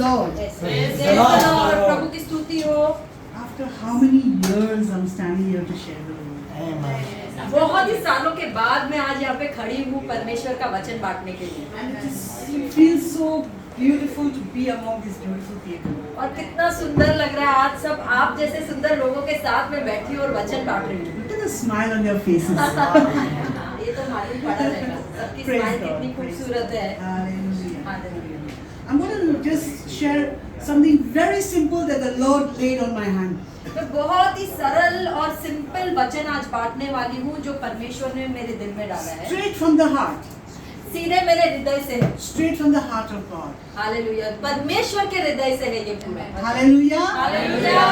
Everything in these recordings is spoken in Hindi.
Lord. Praise the Lord. प्रभु की स्तुति हो। After how many years I'm standing here to share the word. बहुत ही सालों के बाद मैं आज यहाँ पे खड़ी हूँ परमेश्वर का वचन बांटने के लिए। And it feels so beautiful to be among these beautiful people. और कितना सुंदर लग रहा है आज सब आप जैसे सुंदर लोगों के साथ में बैठी हूँ और वचन बांट रही हूँ। Look at the smile on their faces. ये तो मालूम पड़ा रहेगा सबकी Praise स्माइल God, कितनी praise खूबसूरत है। Hallelujah. Hallelujah. I'm going to just share something very simple that the Lord laid on my hand. मैं बहुत ही सरल और सिंपल वचन आज बांटने वाली हूँ जो परमेश्वर ने मेरे दिल में डाला है। Straight from the heart. सीधे मेरे हृदय से है। Straight from the heart of God. Hallelujah. परमेश्वर के हृदय से है ये पूरा। Hallelujah. Hallelujah.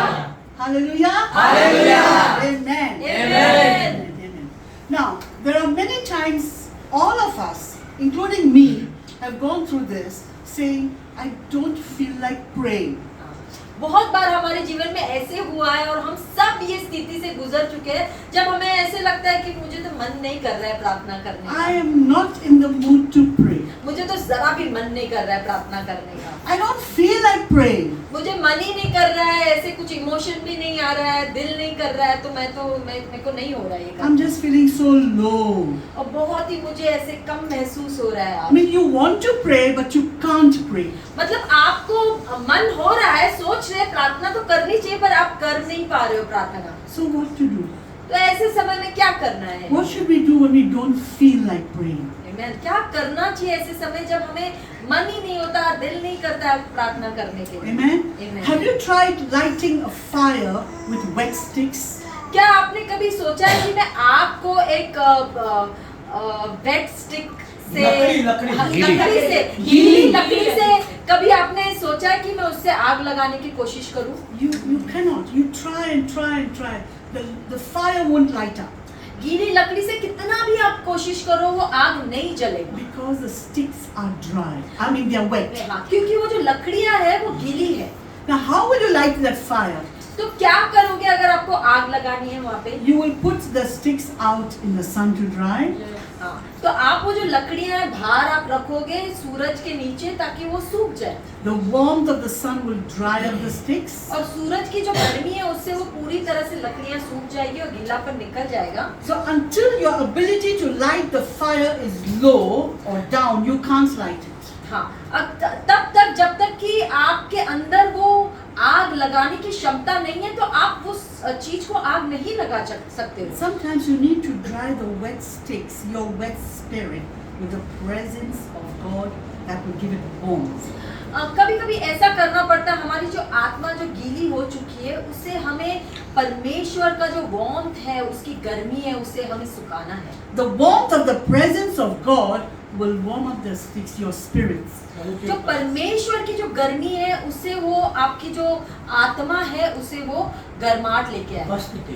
Hallelujah. Hallelujah. Amen. Amen. Amen. Now, there are many times all of us, including me, have gone through this saying, I don't feel like praying. बहुत बार हमारे जीवन में ऐसे हुआ है और हम सब ये स्थिति से गुजर चुके हैं जब हमें ऐसे लगता है कि मुझे तो मन नहीं कर रहा है प्रार्थना करने I का। am not in the mood to pray. मुझे तो जरा भी मन नहीं कर रहा है प्रार्थना करने का। I don't feel like praying. मुझे मन ही नहीं कर रहा है, ऐसे कुछ इमोशन भी नहीं आ रहा है, दिल नहीं कर रहा है, तो मेरे को नहीं हो रहा है ये I'm काम। just feeling so low. और बहुत ही मुझे ऐसे कम महसूस हो रहा है I आज। mean, you want to pray, but you can't pray. मतलब आपको मन हो रहा है, सोच रहे प्रार्थना तो करनी चाहिए पर आप कर नहीं पा रहे हो प्रार्थना। So what to do? तो ऐसे समय में क्या करना है? What should we do when we don't feel like praying? Amen. क्या करना चाहिए ऐसे समय जब हमें मन ही नहीं होता, दिल नहीं करता है प्रार्थना करने के लिए? Amen? Amen. Have you tried lighting a fire with wet sticks? क्या आपने कभी सोचा है कि मैं आग को एक वेट स्टिक से लकड़ी से गीली लकड़ी से कभी आपने सोचा है कि मैं उससे आग लगाने की कोशिश करूं? You cannot. You try and try and try. The fire won't light up गीली लकड़ी से कितना भी आप कोशिश करो वो आग नहीं जलेगा because the sticks are dry. I mean, they are wet. हाँ, क्योंकि वो जो लकड़ियां है वो गीली है। Now, how will you light that fire? तो क्या करोगे अगर आपको आग लगानी है वहाँ पे? You will put the sticks out in the sun to dry. हाँ, तो आप वो जो लकड़ियां हैं बाहर आप रखोगे सूरज के नीचे ताकि वो सूख जाए। The warmth of the sun will dry up the sticks. और सूरज की जो गर्मी है उससे वो पूरी तरह से लकड़ियां सूख जाएगी और गीलापन निकल जाएगा। So until your ability to light the fire is low or down, you can't light it. हाँ, तब तक जब तक कि आपके अंदर वो आग लगाने की क्षमता नहीं है तो आप उस चीज को आग नहीं लगा सकते हो। Sometimes you need to dry the wet sticks, your wet spirit, with the presence of God that will give it warmth. कभी कभी ऐसा करना पड़ता है, हमारी जो आत्मा जो गीली हो चुकी है उससे हमें परमेश्वर का जो वार्मथ है उसकी गर्मी है उससे हमें सुखाना है। The warmth of the presence of God will warm up the sticks, your spirits. जो परमेश्वर की जो गर्मी है उससे वो आपकी जो आत्मा है उसे वो गर्माहट लेके आए।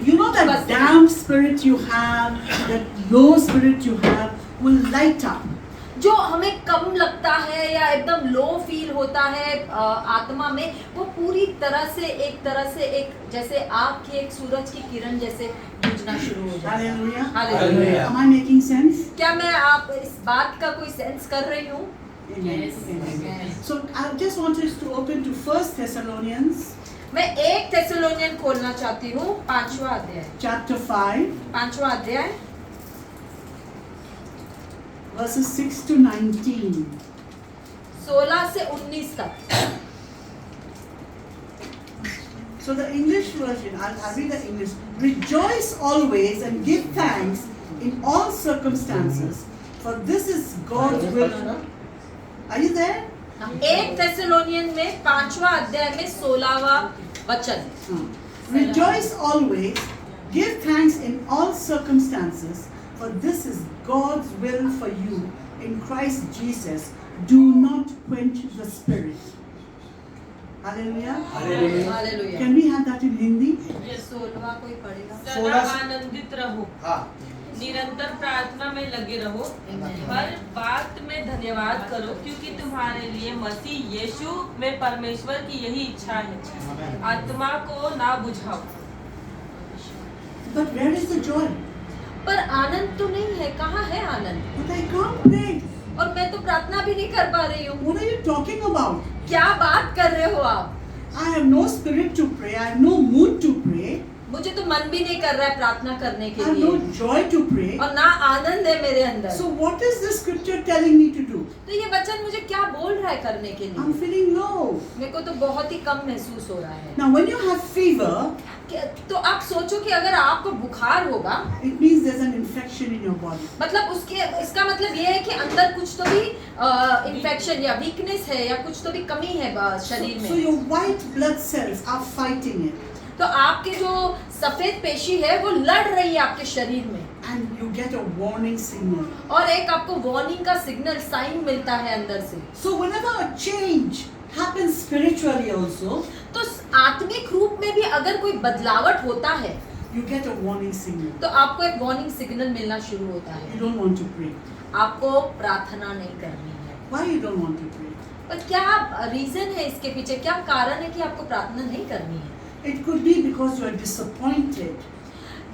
You know that damp spirit you have, that low spirit you have, will light up. जो हमें कम लगता है या एकदम लो फील होता है आत्मा में, वो पूरी तरह से एक जैसे आग की एक सूरज की किरण जैसे बुझना शुरू हो जाता है। Hallelujah. Hallelujah. Am I making sense? क्या मैं आप इस बात का कोई सेंस कर रही हूँ? Amen. Amen. So I just want us to open to 1 Thessalonians मैं 1 थेसलोनियन खोलना चाहती हूँ 5वां अध्याय। chapter 5 5वां अध्याय verses 6 to 19. 16 से 19 तक। So the English version, I'll read the English. Rejoice always and give thanks in all circumstances, for this is God's will. Are you there? 1 Thessalonian में 5वां अध्याय में 16वां वचन। Rejoice always, give thanks in all circumstances, for this is God's will for you in Christ Jesus. Do not quench the spirit. Hallelujah. Hallelujah. Can we have that in Hindi? 16वां कोई पढ़ेगा? सदा आनंदित रहो, निरंतर प्रार्थना में लगे रहो, हर बात में धन्यवाद करो, क्योंकि तुम्हारे लिए मसीह यीशु में परमेश्वर की यही इच्छा है। आत्मा को ना बुझाओ। But where is the joy? पर आनंद तो नहीं है, कहाँ है आनंद? But I can't pray. और मैं तो प्रार्थना भी नहीं कर पा रही हूँ। What are you talking about? क्या बात कर हो आप? I have no spirit to pray. I have no mood to pray. मुझे तो मन भी नहीं कर रहा है प्रार्थना करने I के have no लिए joy to pray. और ना आनंद है मेरे अंदर। So what is this scripture telling me to do? तो ये वचन मुझे क्या बोल रहा है करने के I'm लिए? feeling low. मेरे को तो बहुत ही कम महसूस हो रहा है। Now when you have fever, तो आप सोचो कि अगर आपको बुखार होगा, it means there's an infection in your body. मतलब इसका मतलब ये है कि अंदर कुछ तो भी इन्फेक्शन या वीकनेस है या कुछ तो भी कमी है शरीर So में। your white blood cells are fighting it. तो आपके जो सफेद पेशी है वो लड़ रही है आपके शरीर में, And you get a warning signal. और एक आपको वार्निंग का सिग्नल साइन मिलता है अंदर से। So whenever a change happens spiritually also, तो आत्मिक रूप में भी अगर कोई बदलावट होता है you get a warning signal. तो आपको एक वार्निंग सिग्नल मिलना शुरू होता You है। don't want to pray. आपको प्रार्थना नहीं करनी है। Why you don't want to pray? पर क्या रीजन है इसके पीछे, क्या कारण है कि आपको प्रार्थना नहीं करनी है? It could be because you are disappointed.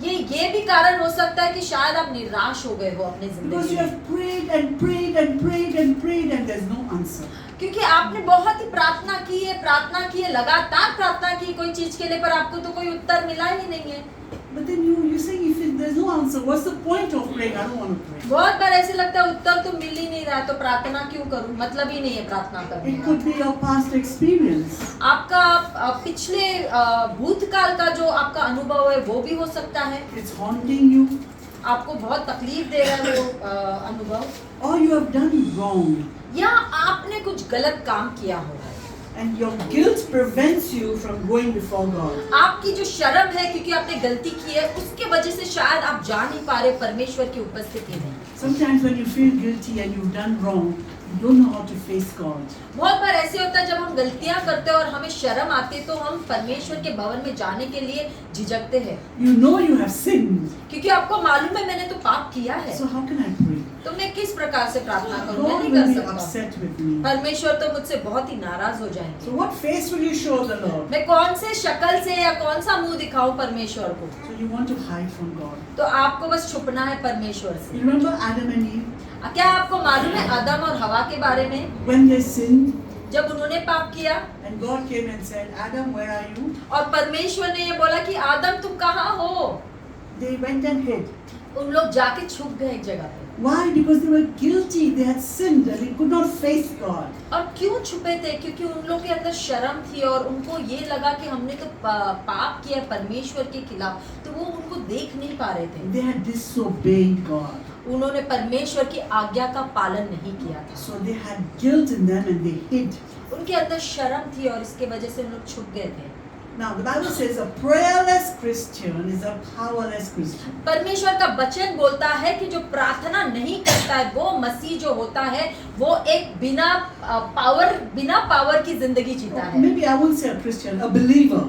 ये भी कारण हो सकता है कि शायद आप निराश हो गए हो अपनी Because जिंदगी you में, have prayed and prayed and prayed and prayed and there's no answer. क्योंकि आपने बहुत ही प्रार्थना की है, लगातार प्रार्थना की कोई चीज के लिए, पर आपको तो कोई उत्तर मिला ही नहीं है। But then you're saying if there's no answer, what's the point of praying? I don't want to pray. बहुत बार ऐसे लगता है उत्तर तो मिल ही नहीं रहा है, तो प्रार्थना क्यों करूं, मतलब ही नहीं है प्रार्थना करने It could का। be your past experience. आपका पिछले भूतकाल का जो आपका अनुभव है वो भी हो सकता है, It's haunting you. आपको बहुत तकलीफ दे रहा है वो अनुभव, Or you have done wrong. या आपने कुछ गलत काम किया हो, And your guilt prevents you from going before God. आपकी जो शर्म है क्योंकि आपने गलती की है उसके वजह से शायद आप जा नहीं पा रहे परमेश्वर की उपस्थिति में। Sometimes when you feel guilty and you've done wrong, you don't know how to face God. बहुत बार ऐसे होता है जब हम गलतियां करते हैं और हमें शर्म आती है तो हम परमेश्वर के भवन में जाने के लिए झिझकते हैं, You know you have sinned. क्योंकि आपको मालूम है मैंने तो पाप किया है, So how can I pray? तो मैं किस प्रकार से प्रार्थना करूं, मैं God नहीं will कर be सकता। upset with me. परमेश्वर तो मुझसे बहुत ही नाराज हो जाएंगे। So what face will you show the Lord? मैं कौन से शक्ल से या कौन सा मुंह दिखाऊं परमेश्वर को? So you want to hide from God. तो आपको बस छुपना है परमेश्वर से। You remember Adam and Eve? क्या आपको मालूम है आदम और हवा के बारे में? When they sinned जब उन्होंने पाप किया and God came and said, Adam, where are you? और परमेश्वर ने ये बोला कि आदम तुम कहाँ हो, They went and hid. उन लोग जाके छुप गए एक जगह पे। Why? Because they were guilty. They had sinned and they could not face God. और क्यों छुपे थे? क्योंकि उन लोग के अंदर शर्म थी और उनको ये लगा कि हमने तो पाप किया परमेश्वर के खिलाफ, तो वो उनको देख नहीं पा रहे थे। They had disobeyed God. उन्होंने परमेश्वर की आज्ञा का पालन नहीं किया था, So they had guilt in them and they hid. उनके अंदर शर्म थी और इसके वजह से उन लोग छुप गए थे। Now the Bible says a prayerless Christian is a powerless Christian. परमेश्वर का वचन बोलता है कि जो प्रार्थना नहीं करता है वो मसीह जो होता है वो एक बिना पावर की जिंदगी जीता है। Maybe I won't say a Christian, a believer.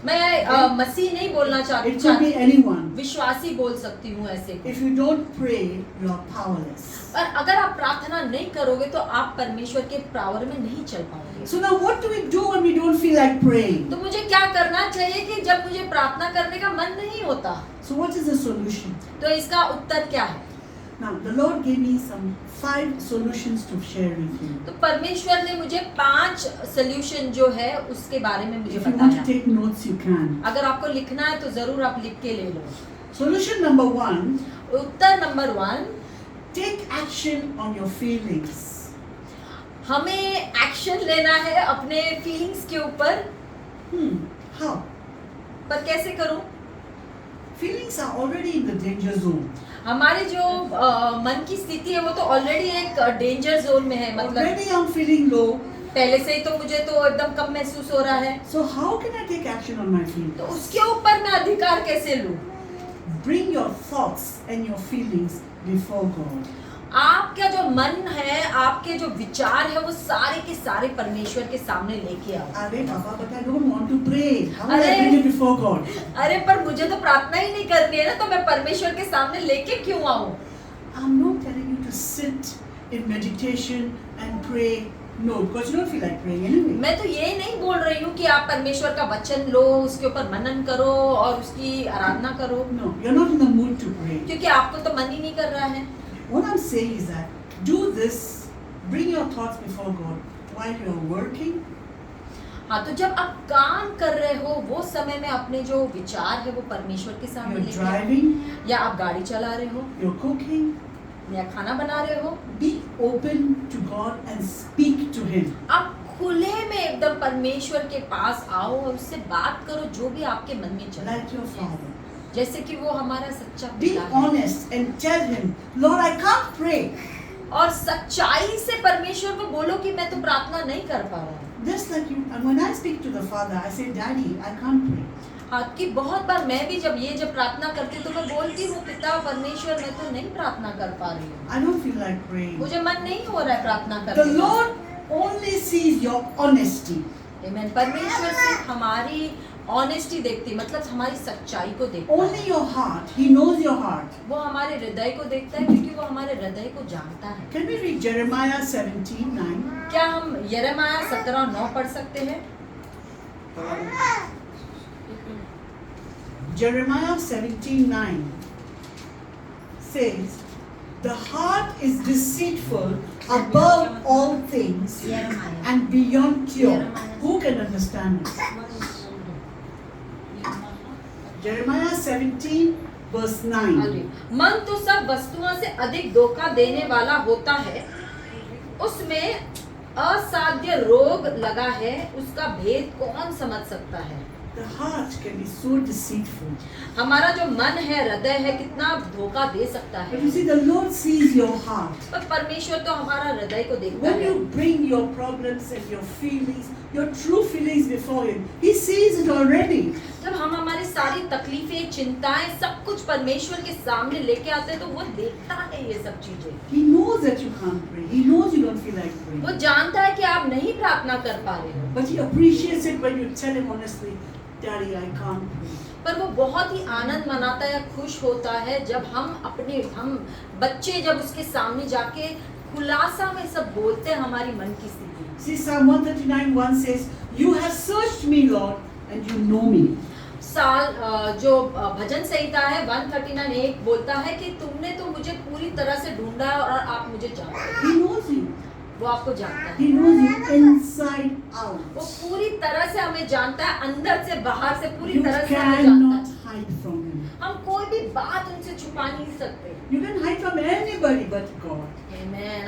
मैं मसीह नहीं बोलना It could be anyone. विश्वासी बोल सकती हूँ ऐसे। If you don't pray, you are powerless. पर अगर आप प्रार्थना नहीं करोगे तो आप परमेश्वर के पावर में नहीं चल पाओगे। So now what do we do when we don't feel like praying? तो मुझे क्या करना चाहिए कि जब मुझे प्रार्थना करने का मन नहीं होता? So what is the solution? तो इसका उत्तर क्या है? Now the Lord gave me some 5 solutions to share with you. तो परमेश्वर ने मुझे 5 सॉल्यूशन जो है उसके बारे में मुझे If you want to बताया। take notes, you can. अगर आपको लिखना है तो जरूर आप लिख के ले लो। Solution number 1, Uttar number 1, take action on your feelings. हमें एक्शन लेना है अपने फीलिंग्स के ऊपर। How? पर कैसे करूं? Feelings are already in the danger zone. हमारी जो मन की स्थिति है वो तो ऑलरेडी एक डेंजर जोन में है, मतलब Already I'm feeling low. पहले से ही तो मुझे तो एकदम कम महसूस हो रहा है, So how can I take action on my तो feelings? उसके ऊपर मैं अधिकार कैसे लूं? Bring your thoughts and your feelings before God. आपका जो मन है, आपके जो विचार है वो सारे के सारे परमेश्वर के सामने लेके आओ। अरे बाबा, but I don't want to pray. How will I अरे- bring it before God? अरे पर मुझे तो प्रार्थना ही नहीं करनी है ना, तो मैं परमेश्वर के सामने लेके क्यों आऊं? I'm not telling you to sit in meditation and pray. No, because you don't feel like praying anyway. मैं तो ये नहीं बोल रही हूँ कि आप परमेश्वर का वचन लो, उसके ऊपर मनन करो और उसकी आराधना करो, No, you're not in the mood to pray. क्योंकि आपको तो मन ही नहीं कर रहा है। What I'm saying is that do this, bring your thoughts before God while you're working, हाँ, तो जब आप काम कर रहे हो वो समय में अपने जो विचार है वो परमेश्वर के सामने You're लेके आओ। driving, या आप गाड़ी चला रहे हो you're cooking. या खाना बना रहे हो, Be open to God and speak to Him. आप खुले में एकदम परमेश्वर के पास आओ और उससे बात करो जो भी आपके मन में चले, Like your Father. जैसे कि वो हमारा सच्चा Be पिता है। honest and tell Him, Lord, I can't pray. और सच्चाई से परमेश्वर को बोलो कि मैं तो प्रार्थना नहीं कर पा रहा हूँ। Just like you, and when I speak to the Father, I say, Daddy, I can't pray. हाँ, कि बहुत बार मैं भी जब प्रार्थना करती हूँ तो मैं बोलती हूँ पिता परमेश्वर मैं तो नहीं प्रार्थना कर पा रही हूँ, I don't feel like praying. मुझे मन नहीं हो रहा है प्रार्थना The करने का। Lord only sees your honesty. Amen। परमेश्वर सिर्फ हमारी ऑनेस्टी देखती, मतलब हमारी सच्चाई को देखता Only है। your heart. He knows your heart. वो हमारे हृदय को देखता है क्योंकि वो हमारे हृदय को जानता है। Can we read Jeremiah 17:9? क्या हम यिर्मयाह 17:9 पढ़ सकते हैं? Jeremiah 17:9 says, the heart is deceitful above all things and beyond cure. Who can understand it? Jeremiah 17 verse 9. मन तो सब वस्तुओं से अधिक धोखा देने वाला होता है, उसमें असाध्य रोग लगा है, उसका भेद कौन समझ सकता है? The heart can be so deceitful. हमारा जो मन है, हृदय है, कितना धोखा दे सकता But है। you see, the Lord sees your heart. पर परमेश्वर तो हमारा हृदय को देखता When है। you bring your problems and your feelings, your true feelings before Him, He sees it already. जब हम हमारी सारी तकलीफें, चिंताएं, सब कुछ परमेश्वर के सामने लेके आते हैं तो वो देखता है ये सब चीजें। He knows that you can't pray. He knows you don't feel like praying. वो जानता है कि आप नहीं प्रार्थना कर पा रहे हो, But He appreciates it when you tell Him honestly, Daddy, I can't pray. पर वो बहुत ही आनंद मनाता है या खुश होता है जब हम बच्चे जब उसके सामने जाके खुलासा में सब बोलते हैं हमारी मन की स्थिति। See, Psalm 139:1 says, You have searched me, Lord, and you know me. जो भजन संहिता है 139:1 बोलता है कि तुमने तो मुझे पूरी तरह से ढूंढा है और आप मुझे जानते हो। He knows you. वो आपको जानता है, He knows you inside out. वो पूरी तरह से हमें जानता है, अंदर से बाहर से पूरी You तरह से हमें जानता cannot है। hide from Him. हम कोई भी बात उनसे छुपा नहीं सकते। You can hide from anybody but God. Amen।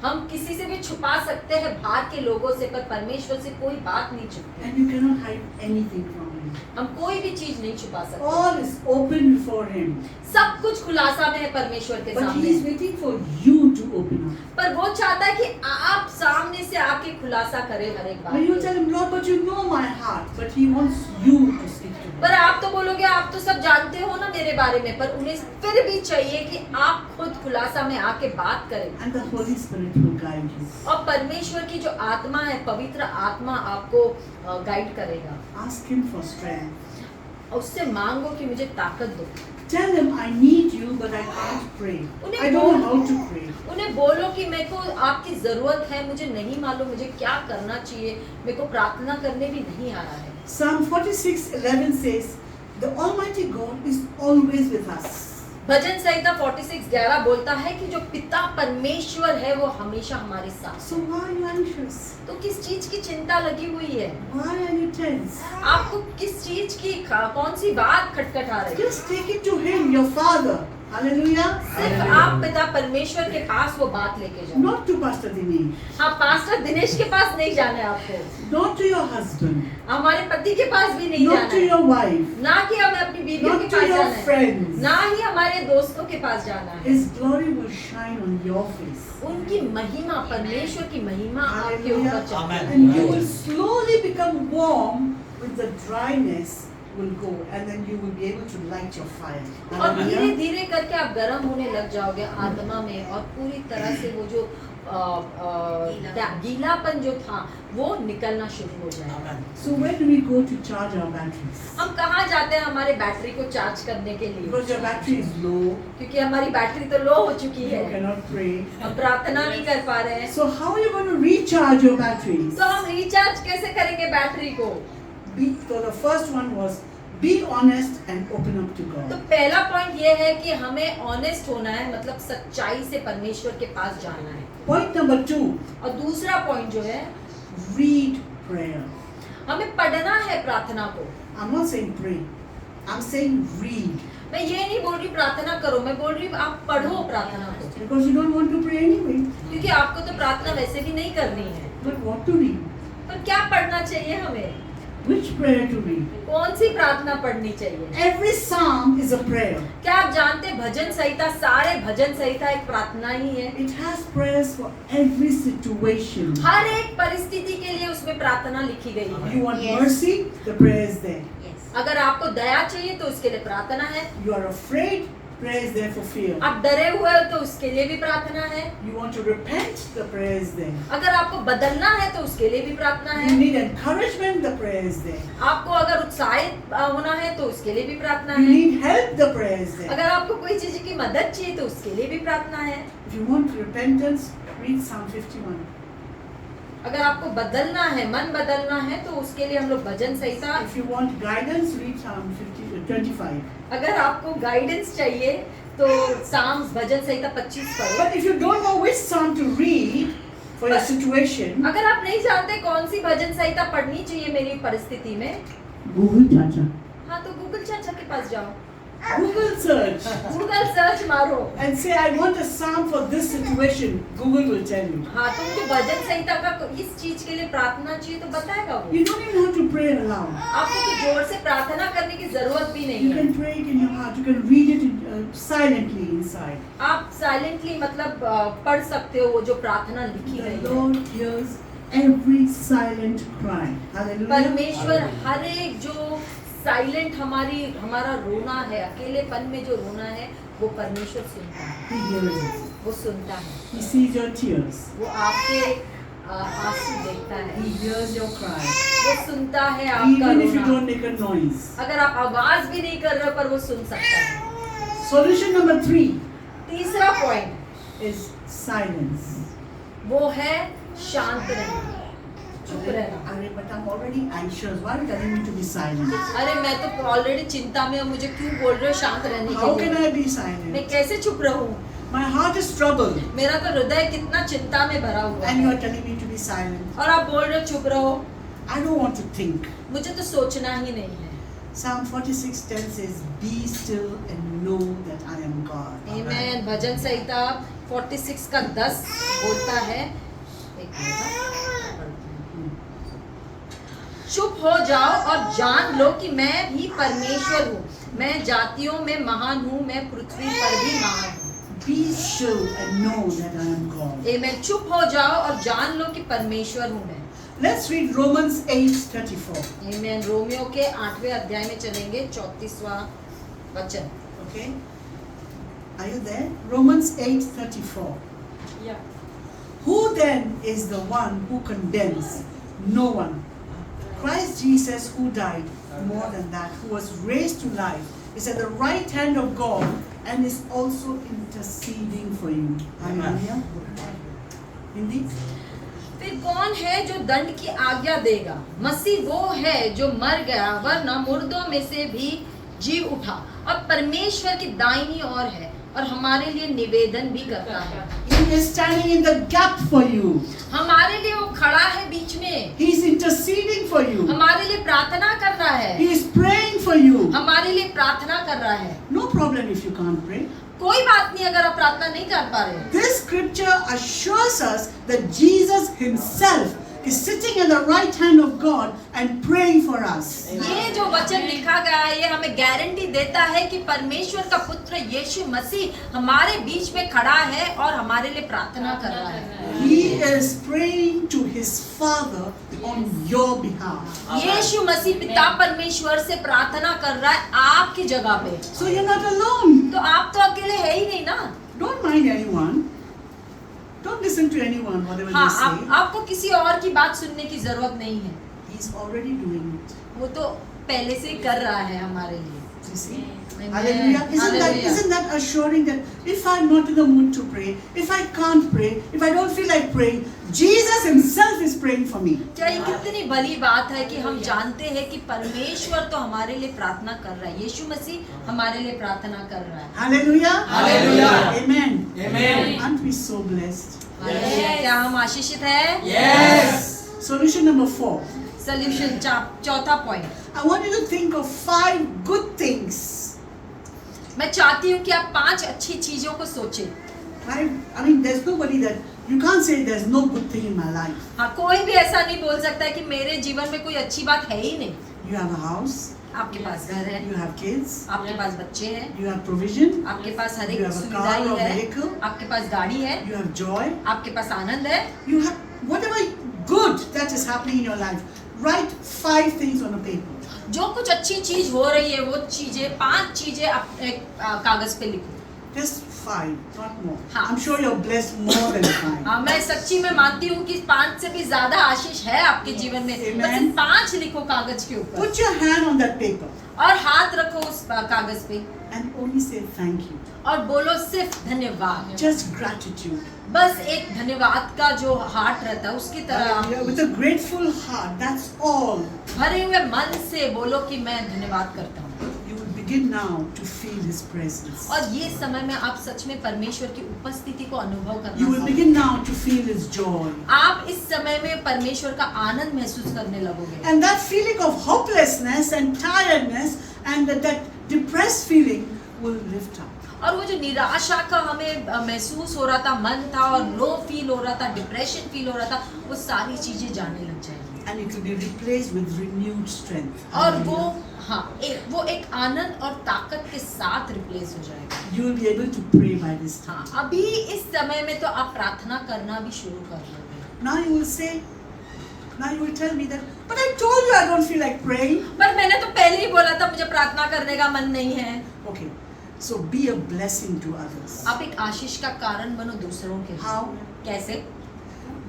हम किसी से भी छुपा सकते हैं बाहर के लोगों से, पर परमेश्वर से कोई बात नहीं छुपती। And you cannot hide anything from Him. हम कोई भी चीज नहीं छुपा सकते। All is open before Him. सब कुछ खुलासा में है परमेश्वर के But He सामने, is waiting for you to open up. पर वो चाहता है कि आप सामने से आके खुलासा करें हर एक When you बात। tell Him, Lord, but you know my heart. But He wants you to speak to Him. पर आप तो बोलोगे आप तो सब जानते हो ना मेरे बारे में, पर उन्हें फिर भी चाहिए कि आप खुद खुलासा में आके बात करें। And the Holy Spirit will guide you. और परमेश्वर की जो आत्मा है, पवित्र आत्मा आपको गाइड करेगा। Ask Him for strength. और उससे मांगो कि मुझे ताकत दो। Tell Him, I need you, but I can't pray. I don't know how to pray. उन्हें बोलो कि मेरे को आपकी जरूरत है, मुझे नहीं मालूम मुझे क्या करना चाहिए, मेरे को प्रार्थना करने भी नहीं आ रहा है। Psalm 46:11 says, the Almighty God is always with us. भजन संहिता 46:11 बोलता है कि जो पिता परमेश्वर है वो हमेशा हमारे साथ। So why are you anxious? तो किस चीज की चिंता लगी हुई है? Why are you tense? आपको किस चीज की कौन सी बात खटखटा रही है? Just take it to Him, your Father. Hallelujah. सिर्फ आप पिता परमेश्वर के पास वो बात लेके जाओ। Not to Pastor Dinesh. हाँ, पास्टर दिनेश के पास नहीं जाना है आपको, Not to your husband. हमारे पति के पास भी नहीं Not जाना to है, your wife. ना कि हमें अपनी बीवियों Not के to पास your जाना है, friends. ना ही हमारे दोस्तों के पास जाना है। His glory will shine on your face. उनकी महिमा, परमेश्वर की महिमा आपके ऊपर Hallelujah. चमके। And you will slowly become warm with the dryness will go, and then you will be able to light your fire. और धीरे Hallelujah. धीरे करके आप गर्म होने लग जाओगे आत्मा में, और पूरी तरह से वो जो गीलापन जो था वो निकलना शुरू हो जाएगा। So where do we go to charge our batteries? हम कहाँ जाते हैं हमारे बैटरी को चार्ज करने के लिए? Because your battery is low, क्योंकि हमारी बैटरी तो लो हो चुकी you है, cannot pray. हम प्रार्थना नहीं कर पा रहे हैं। So how are you going to recharge your batteries? तो हम रिचार्ज कैसे करेंगे बैटरी को? So the first one was be honest and open up to तो God. पहला पॉइंट ये है कि हमें ऑनेस्ट होना है, मतलब सच्चाई से परमेश्वर के पास जाना है। Point number 2, और दूसरा पॉइंट जो है, read prayer. हमें पढ़ना है प्रार्थना को। I'm not saying pray. I'm saying read. मैं ये नहीं बोल रही प्रार्थना करो, मैं बोल रही आप पढ़ो प्रार्थना को, Because you don't want to pray anyway. क्योंकि आपको तो प्रार्थना वैसे भी नहीं करनी है। But what to read? पर क्या पढ़ना चाहिए हमें? Which prayer to read? कौन सी प्रार्थना पढ़नी चाहिए? Every psalm is a prayer. क्या आप जानते हैं भजन संहिता, सारे भजन संहिता एक प्रार्थना ही है। It has prayers for every situation. हर एक परिस्थिति के लिए उसमें प्रार्थना लिखी गई है। You want mercy? The prayer is there. अगर आपको दया चाहिए तो उसके लिए प्रार्थना है। You are afraid? Prayer is there for fear. आप डरे हुए हो तो उसके लिए भी प्रार्थना है। You want to repent? The prayer is there. अगर आपको बदलना है तो उसके लिए भी प्रार्थना You है। need encouragement? The prayer is there. आपको अगर उत्साहित होना है तो उसके लिए भी प्रार्थना You है। need help? The prayer is there. अगर आपको कोई चीज की मदद चाहिए तो उसके लिए भी प्रार्थना है। If you want repentance, read Psalm 51. अगर आपको बदलना है, मन बदलना है तो उसके लिए हम लोग भजन संहिता। If you want guidance, read Psalm 25. अगर आपको गाइडेंस चाहिए तो साम्स भजन संहिता 25 पढ़ो। But if you don't know which psalm to read for your situation, अगर आप नहीं जानते कौन सी भजन संहिता पढ़नी चाहिए मेरी परिस्थिति में, Google Chacha. हाँ तो गूगल चाचा के पास जाओ, Google search गूगल सर्च मारो। and say, I want a psalm for this situation. Google will tell you. हाँ तुमको भजन संहिता का इस चीज के लिए प्रार्थना चाहिए तो बताएगा वो। You don't even have to pray aloud. आपको तो जोर से प्रार्थना करने की जरूरत भी नहीं You है। can pray it in your heart. You can read it silently inside. आप साइलेंटली मतलब पढ़ सकते हो वो जो प्रार्थना लिखी The गई है। Lord hears every silent cry. Hallelujah. परमेश्वर हर एक जो साइलेंट हमारा रोना है, अकेलेपन में जो रोना है वो परमेश्वर सुनता है। He hears it. वो सुनता है, He sees your tears. वो आपके आंसू देखता है, He hears your cry. वो सुनता है आपका Even if you रोना। don't make a noise. अगर आप आवाज भी नहीं कर रहे पर वो सुन सकता है। Solution number 3 तीसरा पॉइंट is silence. वो है शांत रहना, चुप रहना। अरे but I'm already anxious. Why are you telling me to be silent? अरे मैं तो ऑलरेडी चिंता में हूँ, मुझे क्यों बोल रहे हो शांत रहने How के can लिए? I be मैं silent? कैसे चुप रहूं? My heart is troubled मेरा तो हृदय कितना चिंता में भरा हुआ and you है are telling me to be silent. और आप बोल रहे हो चुप रहो। I don't want to think. मुझे तो सोचना ही नहीं है। Psalm 46:10 says, "Be still and know that I am God." आमेन। भजन संहिता 46 का 10 बोलता है, एक मिनट, चुप हो जाओ और जान लो कि मैं भी परमेश्वर हूँ, मैं जातियों में महान हूँ, मैं पृथ्वी पर भी महान हूँ। Be still and know that I am God. आमेन। चुप हो जाओ और जान लो कि परमेश्वर हूँ मैं। Let's read Romans 8:34. Amen. Romeo के 8वें अध्याय में चलेंगे, 34वां वचन। Okay? Are you there? Romans 8:34. Yeah. Who then is the one who condemns? No one. Christ Jesus, who died, more than that, who was raised to life, is at the right hand of God and is also interceding for you. Hallelujah. Hindi? फिर कौन है जो दंड की आज्ञा देगा? मसीह वो है जो मर गया वरना मुर्दों में से भी जी उठा और परमेश्वर की दाहिनी ओर है और हमारे लिए निवेदन भी करता है। He is standing in the gap for you. हमारे लिए वो खड़ा है बीच में, He is interceding for you. हमारे लिए प्रार्थना कर रहा है, He is praying for you. हमारे लिए प्रार्थना कर रहा है। No problem if you can't pray. कोई बात नहीं अगर आप प्रार्थना नहीं कर पा रहे। This scripture assures us that Jesus himself is sitting at the right hand of God and praying for us. ये जो वचन लिखा गया है ये हमें गारंटी देता है कि परमेश्वर का पुत्र यीशु मसीह हमारे बीच में खड़ा है और हमारे लिए प्रार्थना कर रहा है। He is praying to his Father on your behalf. यीशु मसीह पिता परमेश्वर से प्रार्थना कर रहा है आपकी जगह पे। So you're not alone. तो आप तो अकेले है ही नहीं ना। Don't mind anyone. Don't listen to anyone, whatever हाँ, they say. आपको किसी और की बात सुनने की जरूरत नहीं है, He's already doing it. वो तो पहले से ही कर रहा है हमारे लिए। You see? Amen. Hallelujah. Hallelujah. Isn't that assuring that if I'm not in the mood to pray, if I can't pray, if I don't feel like praying, Jesus himself is praying for me. क्या ये कितनी बड़ी बात है कि हम जानते हैं कि परमेश्वर तो हमारे लिए प्रार्थना कर रहा है, यीशु मसीह हमारे लिए प्रार्थना कर रहा है। Hallelujah. Hallelujah. Amen. Amen. Aren't we so blessed? Hallelujah. क्या हम आशीषित हैं? Yes. Solution number 4. सोल्यूशन चौथा point, I want you to think of 5 good things. मैं चाहती हूँ कि आप 5 अच्छी चीजों को सोचें। I mean, there's nobody that you can't say there's no good thing in my life. हाँ, कोई भी ऐसा नहीं बोल सकता है कि मेरे जीवन में कोई अच्छी बात है ही नहीं। You have a house, आपके पास घर है, you have kids, आपके पास बच्चे हैं, you have provision, आपके पास हर you एक have a सुविधा car ही or है, vehicle, आपके पास गाड़ी है, you have joy, आपके पास आनंद है, you have whatever good that is happening in your life. Write 5 things on a paper. जो कुछ अच्छी चीज हो रही है वो चीजें 5 चीजें अपने कागज पे लिखो। Just 5, not more. हाँ। I'm sure you're blessed more than 5. हाँ, मैं सच्ची में मानती हूँ कि 5 से भी ज्यादा आशीष है आपके जीवन में। Amen. बस 5 लिखो कागज के ऊपर Put your hand on that paper और हाथ रखो उस कागज पे and only say thank you. और बोलो सिर्फ धन्यवाद। Just gratitude. बस एक धन्यवाद का जो हार्ट रहता है उसकी तरह आप With a grateful heart, that's all. भरे हुए मन से बोलो कि मैं धन्यवाद करता हूँ। You will begin now to feel His presence. और ये समय में आप सच में परमेश्वर की उपस्थिति को अनुभव करना You will सीखें। begin now to feel His joy. आप इस समय में परमेश्वर का आनंद महसूस करने लगोगे And that feeling of hopelessness and tiredness and that depressed feeling will lift up. और वो जो निराशा का हमें महसूस हो रहा था, मन था और लो फील हो रहा था, डिप्रेशन फील हो रहा था, वो सारी चीजें जाने लग जाएंगी And it will be replaced with renewed strength. और वो वो एक आनंद और ताकत के साथ रिप्लेस हो जाएगा। You will be able to pray by this time. हाँ, अभी इस समय में तो आप प्रार्थना करना भी शुरू कर दोगे। Now you will say, now you will tell me that, but I told you I don't feel like praying. पर मैंने तो पहले ही बोला था मुझे प्रार्थना करने का मन नहीं है। Okay, so be a blessing to others. आप एक आशीष का कारण बनो दूसरों के लिए। How? कैसे?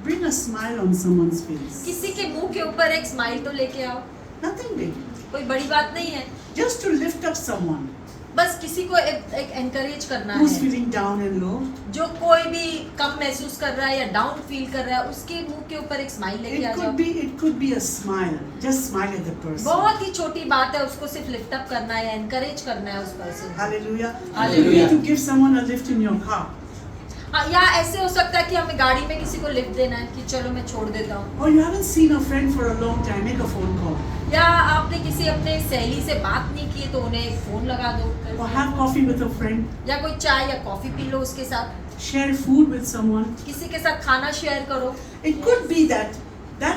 Bring a smile on someone's face. किसी के मुंह के ऊपर एक स्माइल तो लेके आओ। Nothing big. कोई बड़ी बात नहीं है, Just to lift up someone बस किसी को एक एनकरेज करना who's है। feeling down and low. जो कोई भी कम महसूस कर रहा है या डाउन फील कर रहा है उसके मुंह के ऊपर एक स्माइल लेके आ जाओ। It could be a smile. Just smile at the person. बहुत ही छोटी बात है, उसको सिर्फ लिफ्ट अप करना है, एनकरेज करना है उस पर्सन को। Hallelujah. Hallelujah. You need to give someone a lift in your car. हाँ, या ऐसे हो सकता है कि हमें गाड़ी में किसी को लिफ्ट देना है कि चलो मैं छोड़ देता हूँ। Or you haven't seen a friend for a long time. Make a phone call. या आपने किसी अपने सहेली से बात नहीं की तो उन्हें एक फोन लगा दो। Or have coffee with a friend. या कोई चाय या कॉफी पी लो उसके साथ। Share food with someone. किसी के साथ खाना शेयर करो। It could be that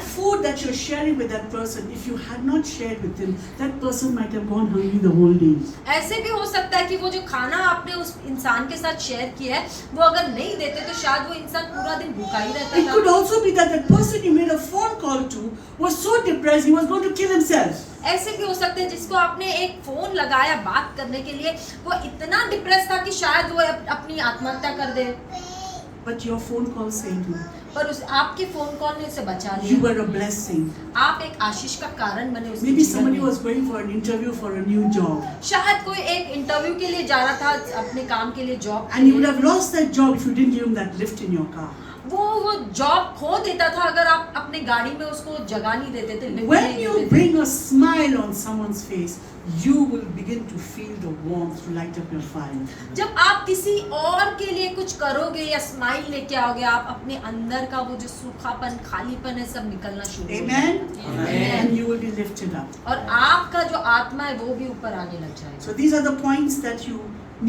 food that you're sharing with that person, if you had not shared with him, that person might have gone hungry the whole day. ऐसे भी हो सकता है कि वो जो खाना आपने उस इंसान के साथ शेयर किया है वो अगर नहीं देते तो शायद वो इंसान पूरा दिन भूखा ही रहता It could था। also be that the person you made a phone call to was so depressed he was going to kill himself. ऐसे भी हो सकते हैं जिसको आपने एक फोन लगाया बात करने के लिए वो इतना डिप्रेस था कि शायद वो अपनी आत्महत्या कर दे, But your phone call saved him. पर उस आपके फोन कॉल ने उसे बचा You लिया। were a blessing. आप एक आशीष का कारण बने उसके Maybe जीवन somebody में। was going for an interview for a new job. शायद कोई एक इंटरव्यू के लिए जा रहा था अपने काम के लिए, जॉब के And you would लिए। have lost that job if you didn't give him that lift in your car. वो जॉब खो देता था अगर आप अपने गाड़ी में उसको जगह नहीं देते थे, लिफ्ट When नहीं you देते थे। bring a smile on someone's face, you will begin to feel the warmth to light up your fire. जब आप किसी और के लिए कुछ करोगे या स्माइल लेके आओगे आप अपने अंदर का वो जो सूखापन खालीपन है सब निकलना शुरू हो Amen? Amen. And you will be lifted up. और आपका जो आत्मा है वो भी ऊपर आने लग जाएगा। So these are the points that you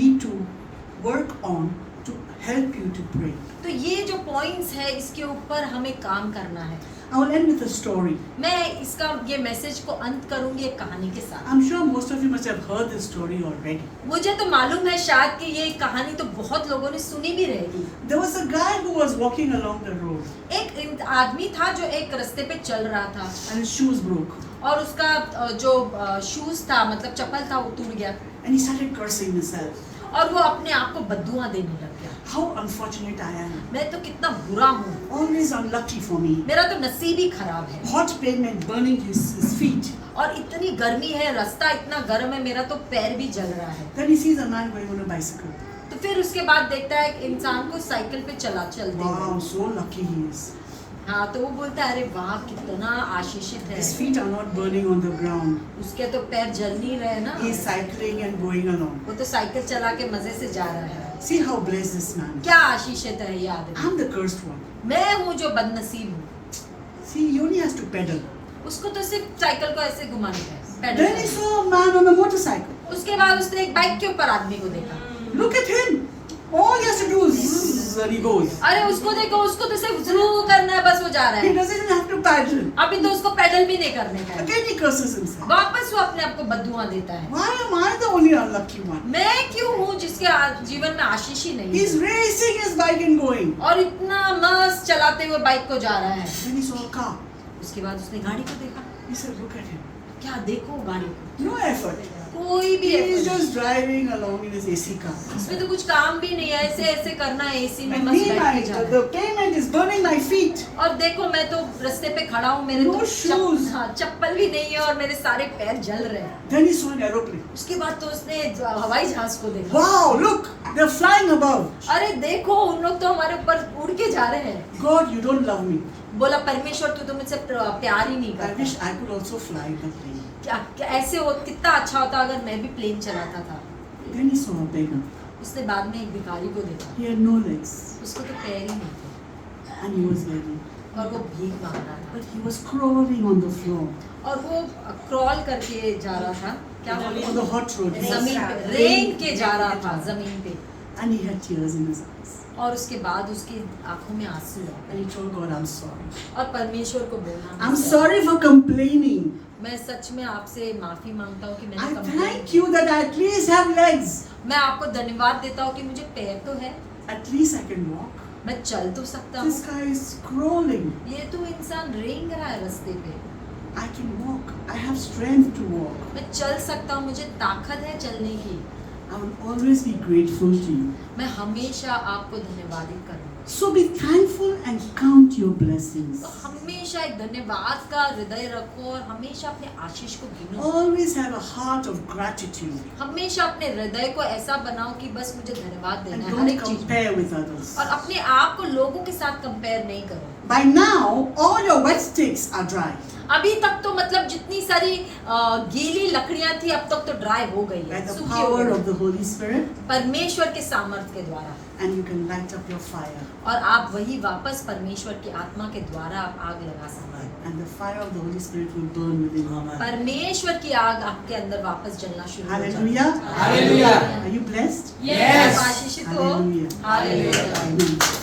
need to work on to help you to pray. तो ये जो पॉइंट्स है इसके ऊपर हमें काम करना है। I will end with a story. मैं इसका ये मैसेज को अंत करूंगी एक कहानी के साथ। I'm sure most of you must have heard this story already. मुझे तो मालूम है शायद कि ये कहानी तो बहुत लोगों ने सुनी भी रहेगी। There was a guy who was walking along the road एक आदमी था जो एक रास्ते पे चल रहा था and his shoes broke. और उसका जो शूज था मतलब चप्पल था वो टूट गया And he started cursing himself. और वो अपने आप को बद्दुआ देने लग गया। How unfortunate I am. मैं तो कितना बुरा हूँ, Always unlucky for me. मेरा तो नसीब ही खराब है। Hot pavement burning his feet. और इतनी गर्मी है, रास्ता इतना गर्म है, मेरा तो पैर भी जल रहा है। Then he sees a man going on a bicycle. तो फिर उसके बाद देखता है एक इंसान को साइकिल पे चलते Wow, हुए। so lucky he is. हाँ, तो वो बोलता है अरे वाह कितना आशीषित है। His feet are not burning on the ground. उसके तो पैर जल नहीं रहे ना। He is cycling and going along. वो तो साइकिल चला के मजे से जा रहा है। See how blessed this man is. क्या आशीषित है ये आदमी। I'm the cursed one. मैं हूँ जो बदनसीब हूँ। See, he only has to pedal. उसको तो सिर्फ साइकिल को ऐसे घुमाने का है, पैडल Then he करना। saw a man on a motorcycle. उसके बाद उसने एक बाइक के ऊपर आदमी को देखा। Look at him. All he has to do is zzz, and he goes. अरे उसको देखो, उसको तो सिर्फ ज़रू करना है, बस वो जा रहा He है। doesn't even have to paddle. अभी तो उसको पैडल भी नहीं करने का है। Again he curses himself. वापस वो अपने आप को बददुआ देता है। Why am I the only unlucky one? मैं क्यों हूँ जिसके जीवन में आशीष ही नहीं He's है? racing his bike and going. और इतना मस्त चलाते हुए बाइक को जा रहा है। Then he saw a car. उसके बाद उसने गाड़ी को देखा। He said, look at him. क्या देखो गाड़ी को, No effort. कोई भी He's effort just driving along in his AC car. नहीं। इसमें तो कुछ काम भी नहीं है, ऐसे ऐसे करना है, एसी में And मस्त बैठ के me, जा रहा the है। pavement is burning my feet. और देखो मैं तो रास्ते पे खड़ा हूँ, मेरे No तो shoes. चप्पल भी नहीं है और मेरे सारे पैर जल रहे हैं। Then he saw an aeroplane. उसके बाद तो उसने हवाई जहाज को देखा। Wow, look, they're flying above. अरे देखो उन लोग तो हमारे ऊपर उड़ के जा रहे हैं। God, you don't love me. बोला परमेश्वर तू तो मुझसे प्यार ही नहीं I करता। wish I could also fly the plane. क्या ऐसे हो, कितना अच्छा होता अगर मैं भी प्लेन चलाता था। Then he saw a beggar. उसने बाद में एक भिखारी को देखा, He had no legs उसको तो पैर ही नहीं थे and he was begging. और वो भीख मांग रहा था But he was crawling on the floor, और वो क्रॉल करके जा रहा था, क्या बोलते on the हैं, hot road. जमीन पे रेंग के जा रहा था जमीन पे। And he had tears in his eyes. और उसके बाद उसकी आंखों में आंसू आ And he told God, I'm sorry. गए और परमेश्वर को बोलना, I'm sorry for complaining. मैं सच में आपसे माफी मांगता हूँ कि I मैंने complain thank किया। you that I at least have legs. मैं आपको धन्यवाद देता हूँ कि मुझे पैर तो है, At least I can walk. मैं चल तो सकता हूँ। This guy is crawling. ये तो इंसान रेंग रहा है रास्ते पे, I can walk. I have strength to walk. मैं चल सकता हूँ, मुझे ताकत है चलने की। I will always be grateful to you. मैं हमेशा आपको धन्यवादित करूँगा। So be thankful and count your blessings. तो हमेशा एक धन्यवाद का हृदय रखो और हमेशा अपने आशीष को गिनो। Always have a heart of gratitude हमेशा अपने हृदय को ऐसा बनाओ कि बस मुझे धन्यवाद and देना है हर don't एक चीज में। compare with others. और अपने आप को लोगों के साथ कंपेयर नहीं करो। By now, all your wet sticks are dry. अभी तक तो मतलब जितनी सारी गीली लकड़ियां थी अब तक तो ड्राई हो गई By है, the सूखी हो power गई of the Holy Spirit, परमेश्वर के सामर्थ्य के द्वारा। and you can light up your fire. और आप वही वापस परमेश्वर की आत्मा के द्वारा आप आग लगा सकते हैं। And the fire of the Holy Spirit will burn within you. परमेश्वर की आग आपके अंदर वापस जलना शुरू हो जाएगी। Hallelujah. Hallelujah. Are you blessed? Yes. आप आशीषित हो। Hallelujah. हालेलुया। Amen.